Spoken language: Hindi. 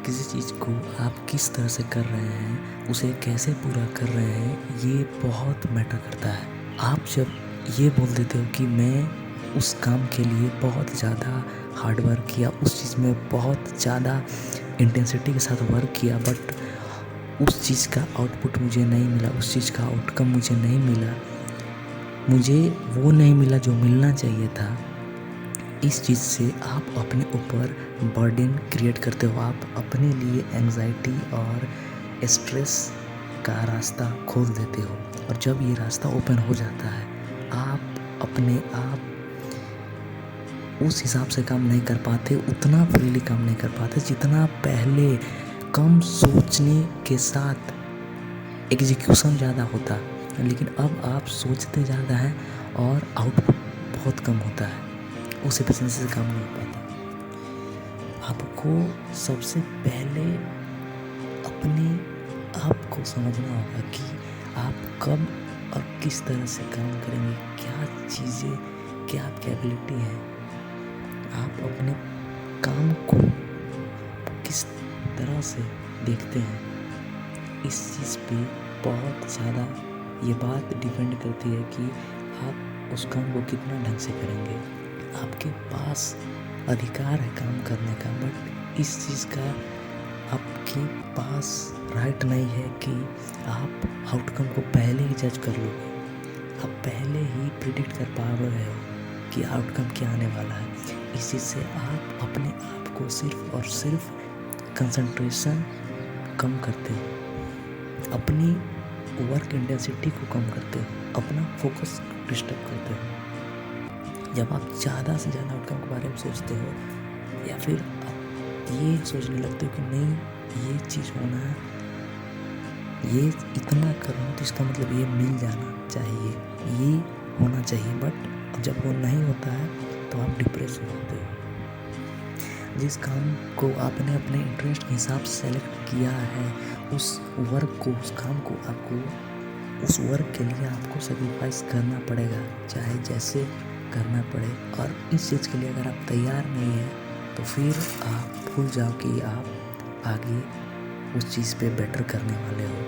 किसी चीज़ को आप किस तरह से कर रहे हैं, उसे कैसे पूरा कर रहे हैं, ये बहुत मैटर करता है। आप जब ये बोल देते हो कि मैं उस काम के लिए बहुत ज़्यादा हार्ड वर्क किया, उस चीज़ में बहुत ज़्यादा इंटेंसिटी के साथ वर्क किया, बट उस चीज़ का आउटपुट मुझे नहीं मिला, उस चीज़ का आउटकम मुझे नहीं मिला, मुझे वो नहीं मिला जो मिलना चाहिए था, इस चीज़ से आप अपने ऊपर बर्डन क्रिएट करते हो। आप अपने लिए एंग्जाइटी और स्ट्रेस का रास्ता खोल देते हो, और जब ये रास्ता ओपन हो जाता है, आप अपने आप उस हिसाब से काम नहीं कर पाते, उतना फ्रीली काम नहीं कर पाते जितना पहले कम सोचने के साथ एग्जीक्यूशन ज़्यादा होता। लेकिन अब आप सोचते ज़्यादा हैं और आउटपुट बहुत कम होता है, उस एफिशिएंसी से काम नहीं हो पाता। आपको सबसे पहले अपने आप को समझना होगा कि आप कब और किस तरह से काम करेंगे, क्या चीज़ें, क्या आपकी एबिलिटी है, आप अपने काम को किस तरह से देखते हैं, इस चीज़ पे बहुत ज़्यादा ये बात डिपेंड करती है कि आप उस काम को कितना ढंग से करेंगे। आपके पास अधिकार है काम करने का, बट इस चीज़ का आपके पास राइट नहीं है कि आप आउटकम को पहले ही जज कर लोगे, आप पहले ही प्रिडिक्ट कर पा रहे हो कि आउटकम क्या आने वाला है। इस चीज़ से आप अपने आप को सिर्फ और सिर्फ कंसंट्रेशन कम करते हो, अपनी वर्क इंटेंसिटी को कम करते हो, अपना फोकस डिस्टर्ब करते हो। जब आप ज़्यादा से ज़्यादा आउटकम के बारे में सोचते हो, या फिर आप ये सोचने लगते हो कि नहीं ये चीज़ होना है, ये इतना करूँ तो इसका मतलब ये मिल जाना चाहिए, ये होना चाहिए, बट जब वो नहीं होता है तो आप डिप्रेस हो जाते हो। जिस काम को आपने अपने इंटरेस्ट के हिसाब से सेलेक्ट किया है, उस वर्क को, उस काम को आपको, उस वर्क के लिए आपको सेक्रीफाइस करना पड़ेगा, चाहे जैसे करना पड़े। और इस चीज़ के लिए अगर आप तैयार नहीं हैं तो फिर आप भूल जाओ कि आप आगे उस चीज़ पे बेटर करने वाले हो।